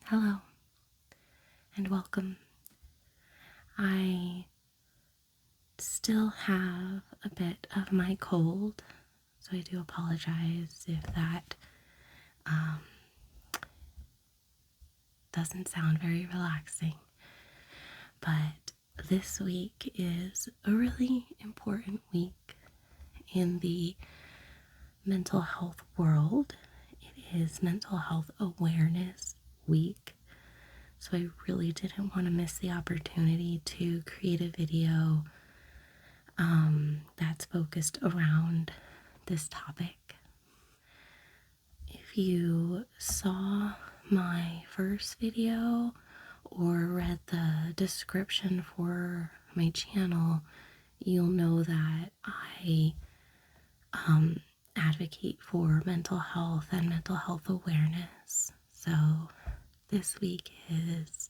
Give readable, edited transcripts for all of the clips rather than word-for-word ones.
Hello and welcome. I still have a bit of my cold, so I do apologize if that doesn't sound very relaxing. But this week is a really important week in the mental health world. It is Mental Health Awareness Week. So I really didn't want to miss the opportunity to create a video that's focused around this topic. If you saw my first video or read the description for my channel, you'll know that I advocate for mental health and mental health awareness. So this week is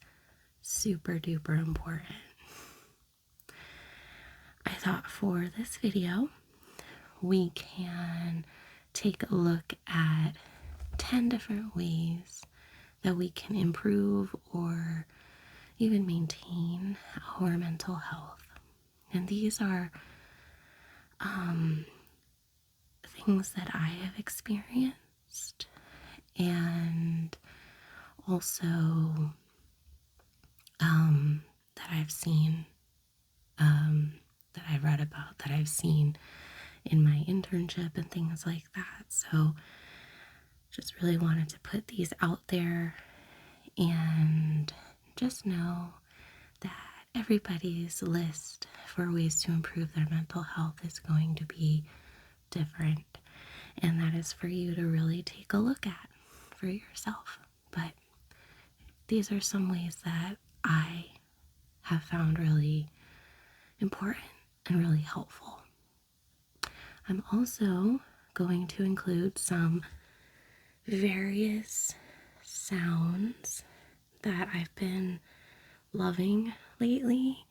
super duper important. I thought for this video, we can take a look at 10 different ways that we can improve or even maintain our mental health. And these are things that I have experienced and also that I've seen, that I've read about, that I've seen in my internship and things like that. So just really wanted to put these out there and just know that everybody's list for ways to improve their mental health is going to be different. And that is for you to really take a look at for yourself. But these are some ways that I have found really important and really helpful. I'm also going to include some various sounds that I've been loving lately.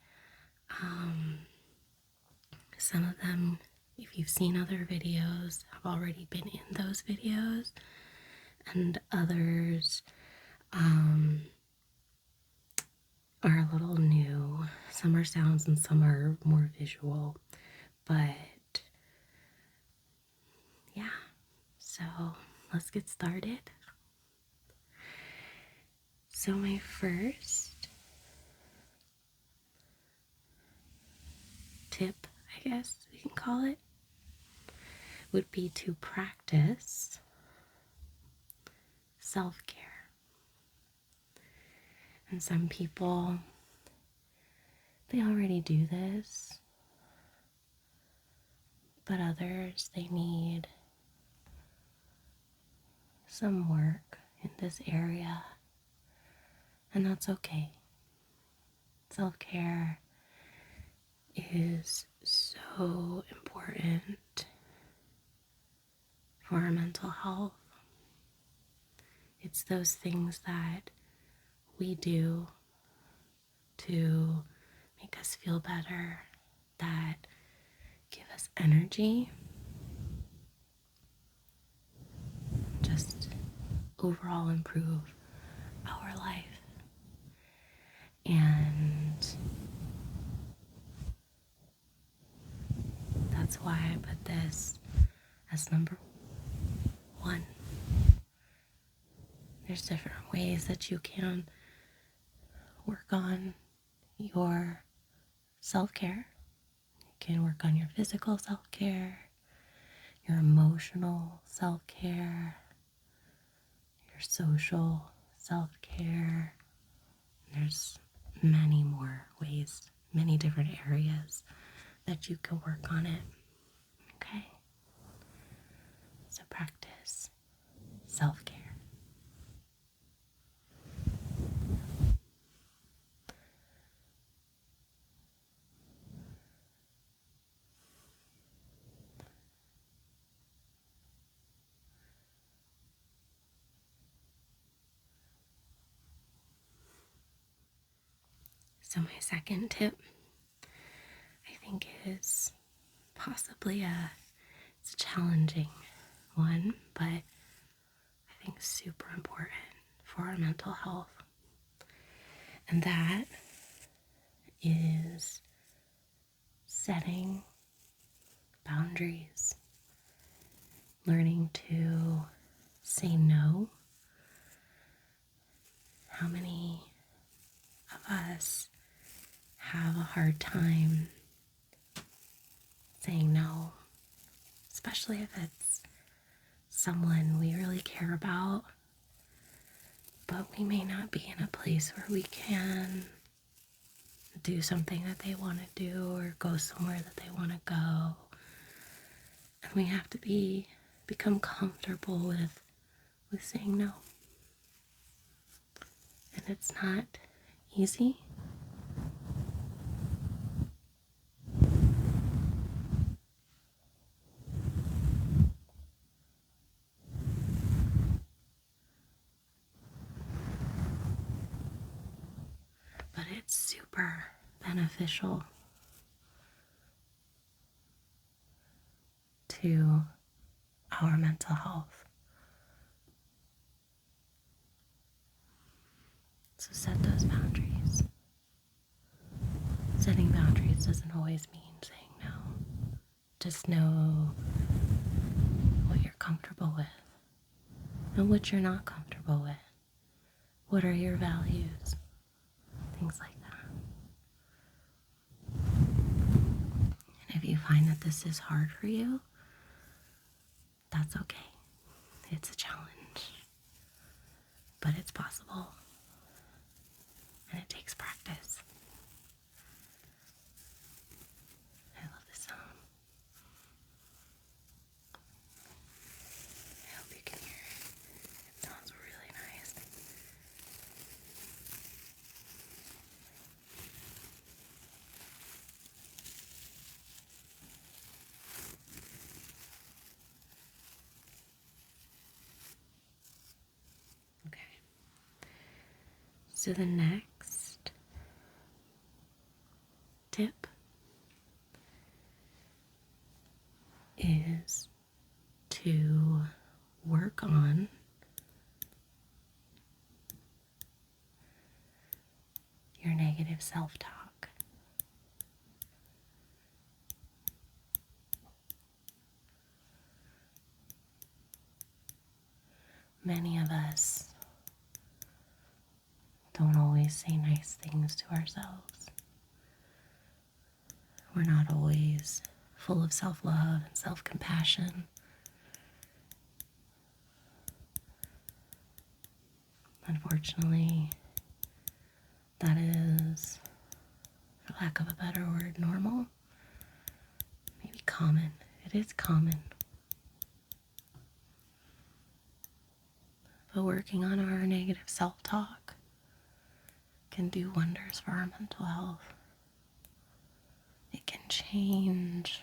Some of them, if you've seen other videos, have already been in those videos, and others are a little new. Some are sounds and some are more visual, but yeah, so let's get started. So my first tip, I guess we can call it, would be to practice self-care. And some people, they already do this, but others, they need some work in this area, and that's okay. Self-care is so important for our mental health. It's those things that we do to make us feel better, that give us energy, just overall improve our life. And that's why I put this as number one. There's different ways that you can work on your self-care. You can work on your physical self-care, your emotional self-care, your social self-care. There's many more ways, many different areas that you can work on it. Okay? So practice self-care. So my second tip, I think, is possibly it's a challenging one, but I think super important for our mental health. And that is setting boundaries, learning to say no. How many of us have a hard time saying no, especially if it's someone we really care about, but we may not be in a place where we can do something that they want to do or go somewhere that they want to go. And we have to become comfortable with saying no. And it's not easy. But it's super beneficial to our mental health. So set those boundaries. Setting boundaries doesn't always mean saying no. Just know what you're comfortable with and what you're not comfortable with. What are your values? Things like that. And if you find that this is hard for you, that's okay. It's a challenge. But it's possible. And it takes practice. I love this sound. I hope you can hear it. It sounds really nice. Okay. So the next tip is to work on your negative self-talk. Many of us don't always say nice things to ourselves. We're not always full of self-love and self-compassion. Unfortunately, that is, for lack of a better word, normal. Maybe common. It is common. But working on our negative self-talk can do wonders for our mental health. It can change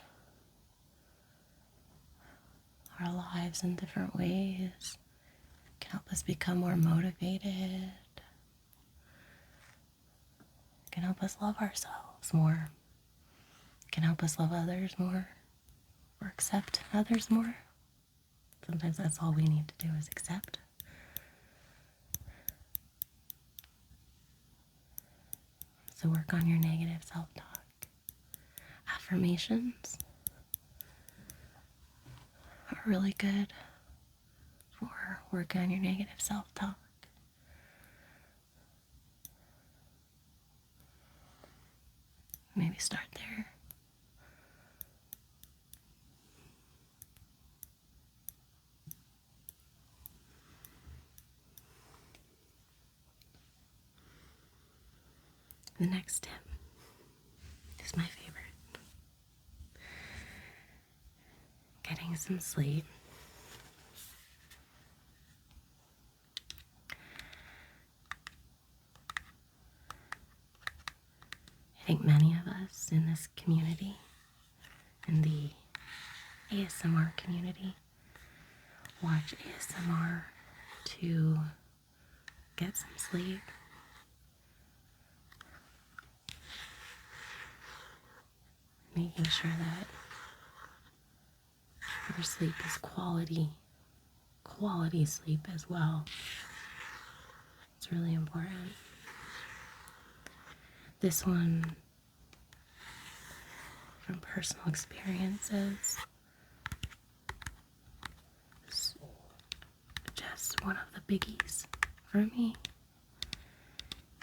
our lives in different ways. It can help us become more motivated. It can help us love ourselves more. It can help us love others more or accept others more. Sometimes that's all we need to do is accept. So work on your negative self-talk. Affirmations are really good for working on your negative self-talk. Maybe start there. The next tip is my favorite. Getting some sleep. I think many of us in this community, in the ASMR community, watch ASMR to get some sleep. Making sure that your sleep is quality sleep as well. It's really important. this one, from personal experiences, is just one of the biggies for me.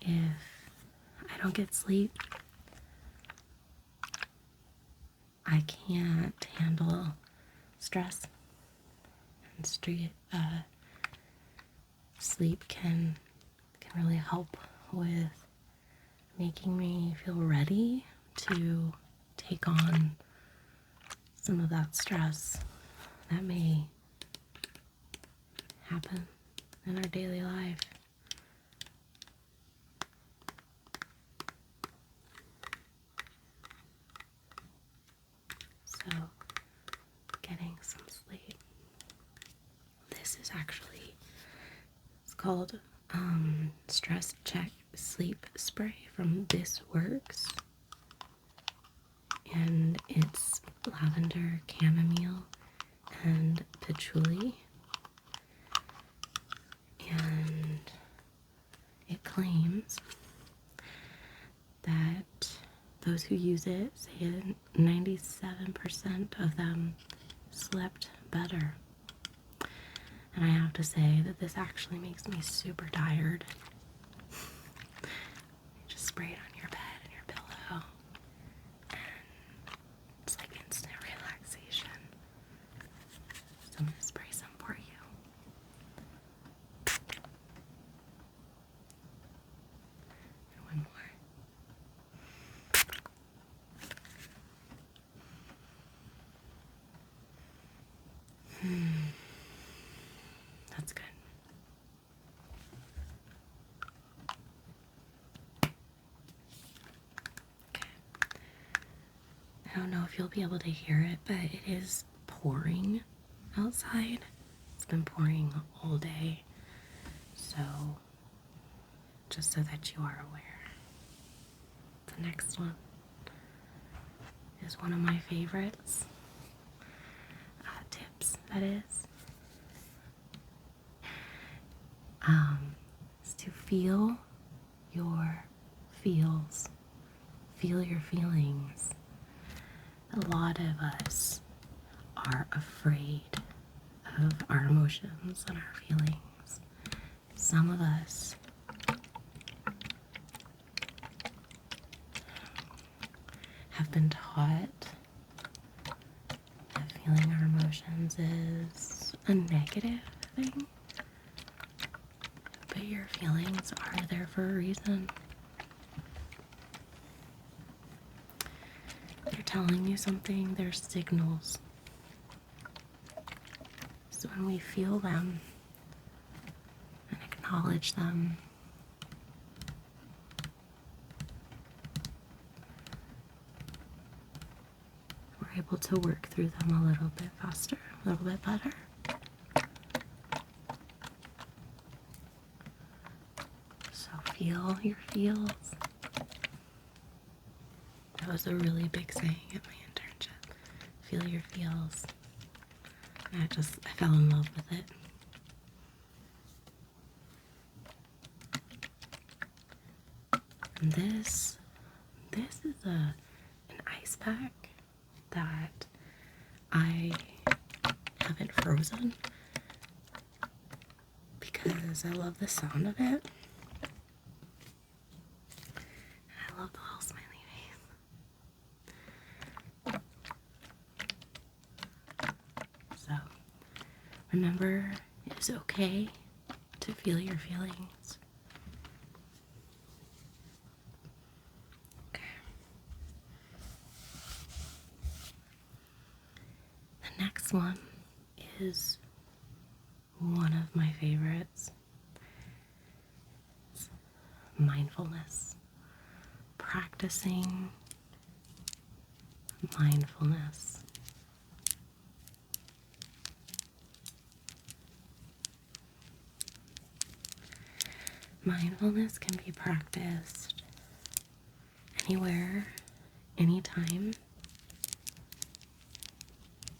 If I don't get sleep, I can't handle stress, and sleep can really help with making me feel ready to take on some of that stress that may happen in our daily life. So, getting some sleep. This is actually, it's called Stress Check Sleep Spray from This Works. And it's lavender, chamomile, and patchouli. And it claims that those who use it say that 97% of them slept better. And I have to say that this actually makes me super tired. You just spray it on your bed and your pillow, and it's like instant relaxation. So I'm gonna spray some for you. And one more. That's good. Okay. I don't know if you'll be able to hear it, but it is pouring outside. It's been pouring all day. So, just so that you are aware. The next one is one of my favorites. Tips, that is. Is to feel your feels. Feel your feelings. A lot of us are afraid of our emotions and our feelings. Some of us have been taught that feeling our emotions is a negative thing. But your feelings are there for a reason. They're telling you something, they're signals. So when we feel them and acknowledge them, we're able to work through them a little bit faster, a little bit better. So feel your feels. That was a really big saying at my internship. Feel your feels. And I fell in love with it. And this is an ice pack that I haven't frozen because I love the sound of it. I love the little smiley face. So, remember, it is okay to feel your feelings. Okay. The next one is one of my favorites. It's mindfulness. Practicing mindfulness. Mindfulness can be practiced anywhere, anytime,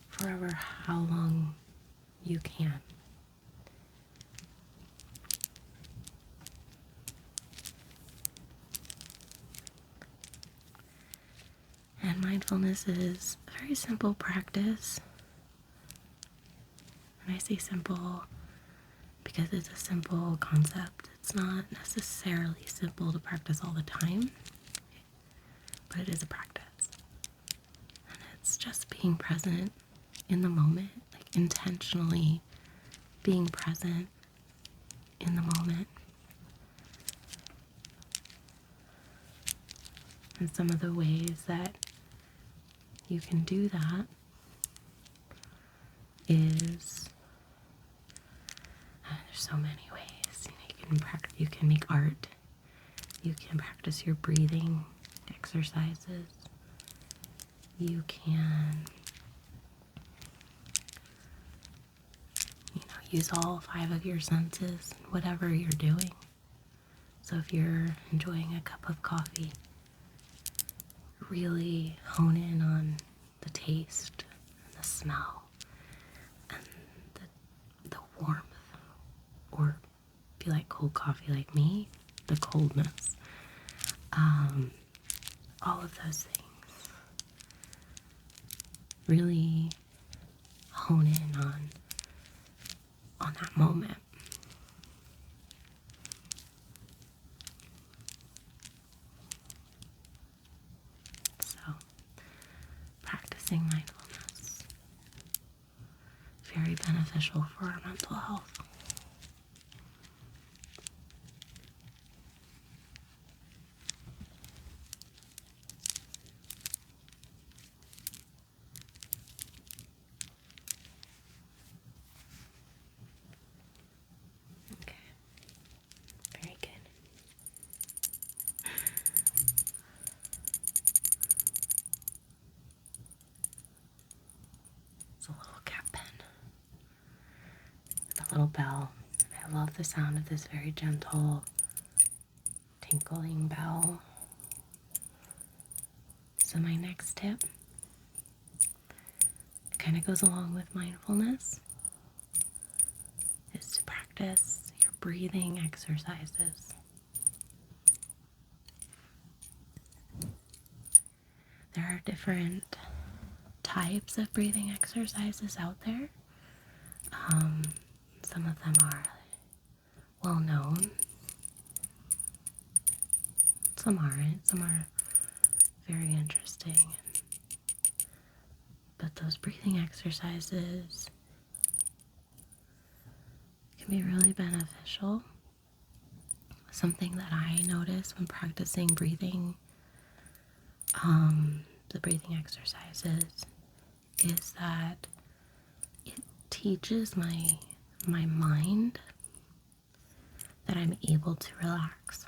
for how long you can. And mindfulness is a very simple practice. And I say simple because it's a simple concept. It's not necessarily simple to practice all the time, but it is a practice. And it's just being present in the moment, like intentionally being present in the moment. And some of the ways that you can do that is, there's so many ways. You can make art. You can practice your breathing exercises. You can, use all 5 of your senses, whatever you're doing. So if you're enjoying a cup of coffee, really hone in on the taste and the smell and the warmth, or if you like cold coffee like me, the coldness. All of those things. Really hone in on that moment. So, practicing mindfulness, very beneficial for our mental health. Okay, very good. It's a little cat pen with a little bell. I love the sound of this very gentle tinkling bell. So my next tip kind of goes along with mindfulness, is to practice your breathing exercises. There are different types of breathing exercises out there. Some of them are well known. Some aren't. Some are very interesting. But those breathing exercises can be really beneficial. Something that I notice when practicing breathing, the breathing exercises, is that it teaches my mind that I'm able to relax.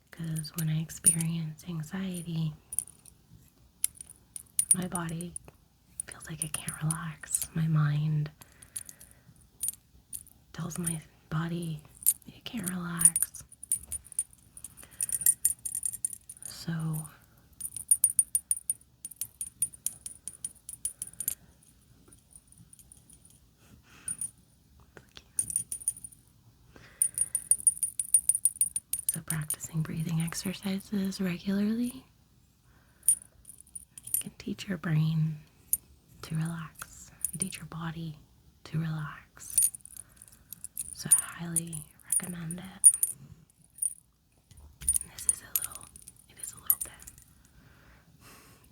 Because when I experience anxiety, my body feels like it can't relax. My mind tells my body it can't relax. So practicing breathing exercises regularly can teach your brain to relax. You teach your body to relax. So I highly recommend it. And it is a little bit.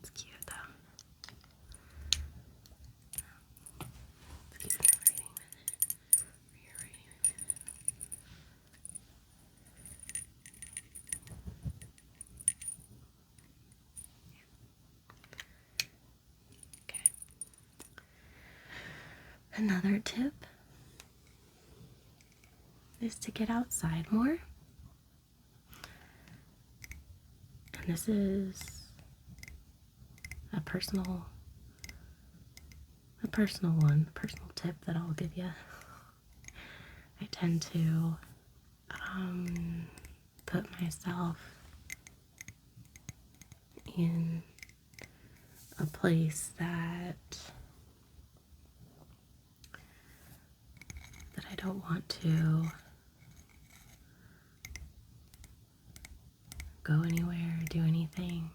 It's cute though. Excuse me, you're writing. Okay. Another tip is to get outside more. And this is a personal tip that I'll give you. I tend to put myself in a place that I don't want to go anywhere, do anything.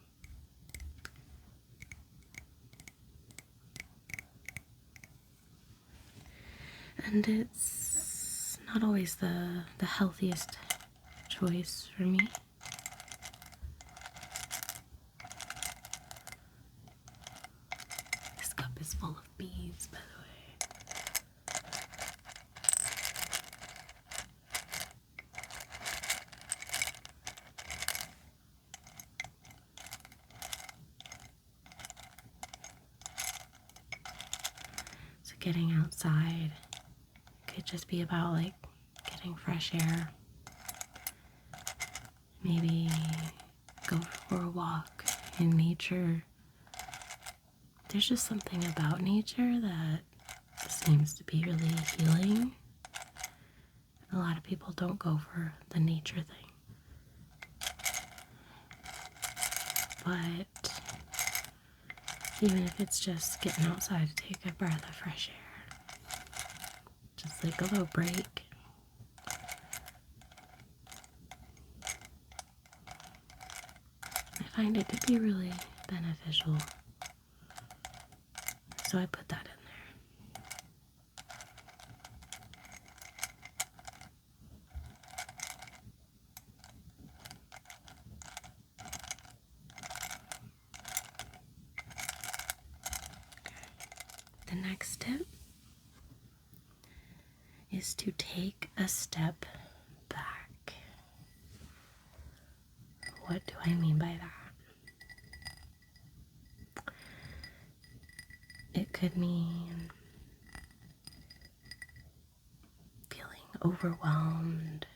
And it's not always the healthiest choice for me. This cup is full of beads, by the way. So getting outside could just be about like getting fresh air. Maybe go for a walk in nature. There's just something about nature that seems to be really healing. A lot of people don't go for the nature thing. But even if it's just getting outside to take a breath of fresh air, just like a little break. I find it to be really beneficial. So I put that in there. The next tip is to take a step back. What do I mean by that? It could mean feeling overwhelmed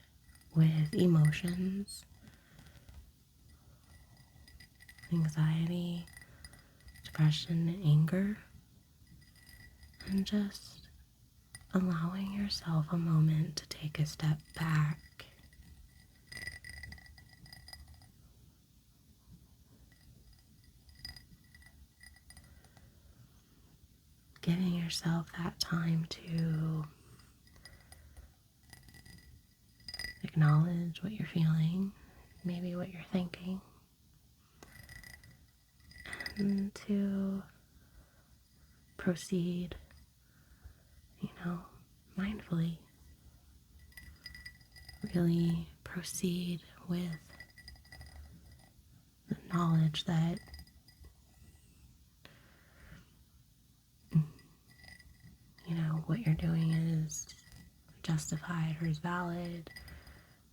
with emotions, anxiety, depression, and anger, and just allowing yourself a moment to take a step back. Giving yourself that time to acknowledge what you're feeling, maybe what you're thinking, and to proceed, mindfully. Really proceed with the knowledge that what you're doing is justified or is valid.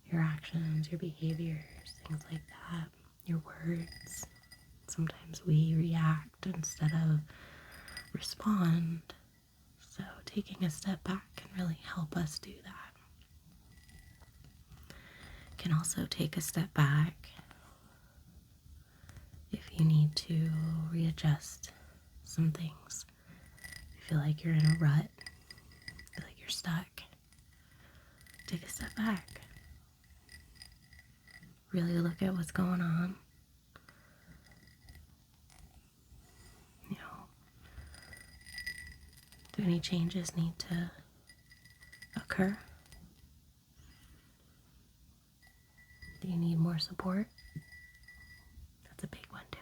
Your actions, your behaviors, things like that, your words. Sometimes we react instead of respond. So taking a step back can really help us do that. Can also take a step back if you need to readjust some things. You feel like you're in a rut, feel like you're stuck. Take a step back. Really look at what's going on. Do any changes need to occur? Do you need more support? That's a big one too.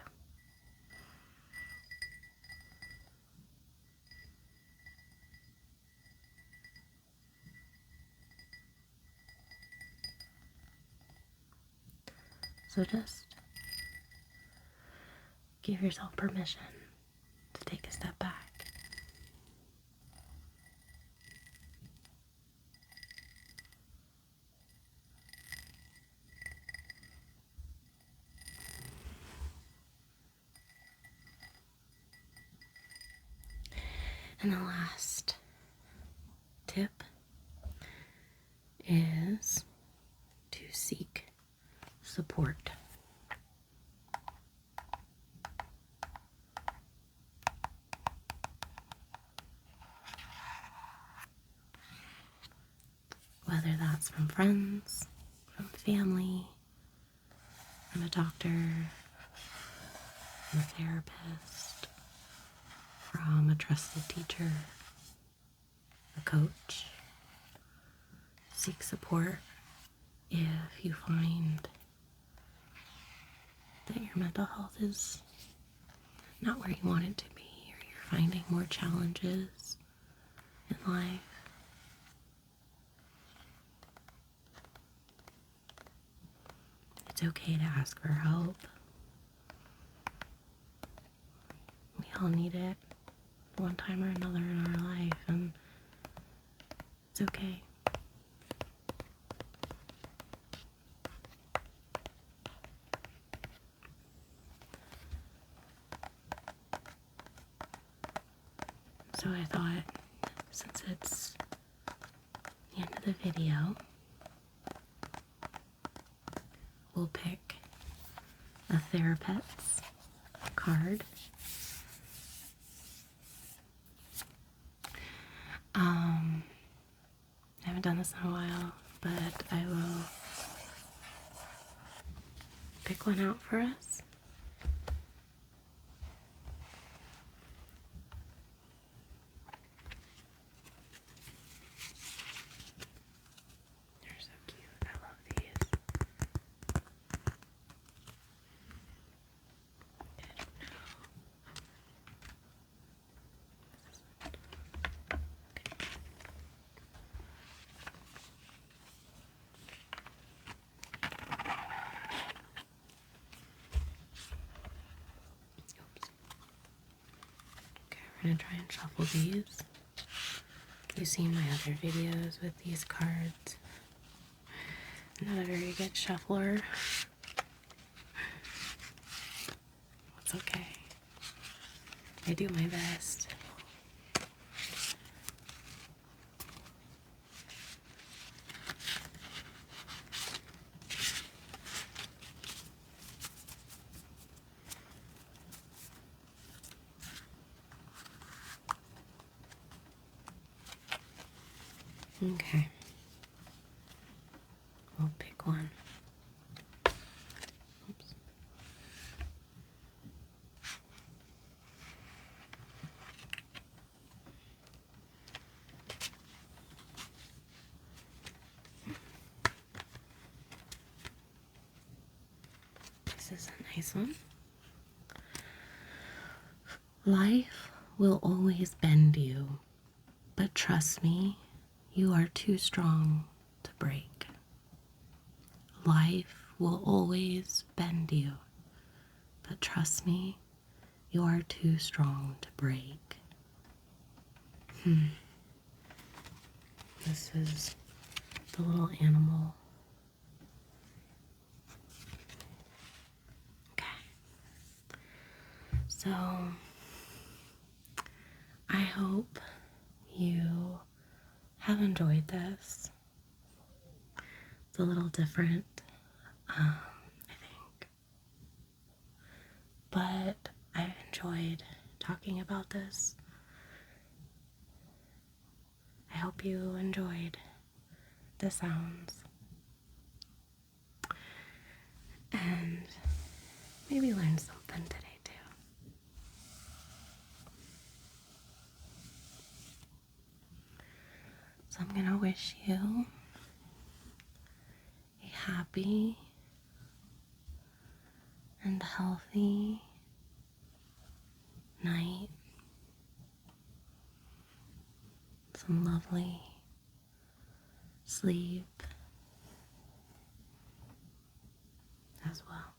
So just give yourself permission to take a step back. And the last tip is to seek support. Whether that's from friends, from family, from a doctor, from a therapist, from a trusted teacher, a coach. Seek support if you find your mental health is not where you want it to be, or you're finding more challenges in life, it's okay to ask for help. We all need it one time or another in our life, and it's okay. So I thought, since it's the end of the video, we'll pick a therapist's card. I haven't done this in a while, but I will pick one out for us. They're so cute. I love these. We're gonna try and shuffle these. You've seen my other videos with these cards. I'm not a very good shuffler. It's okay. I do my best. Okay. We'll pick one. Oops. This is a nice one. Life will always bend you, but trust me, you are too strong to break. Life will always bend you, but trust me, you are too strong to break. This is the little animal. Okay. So, I hope you have enjoyed this. It's a little different, I think. But I've enjoyed talking about this. I hope you enjoyed the sounds. And maybe learned something today too. So I'm gonna wish you a happy and healthy night. Some lovely sleep as well.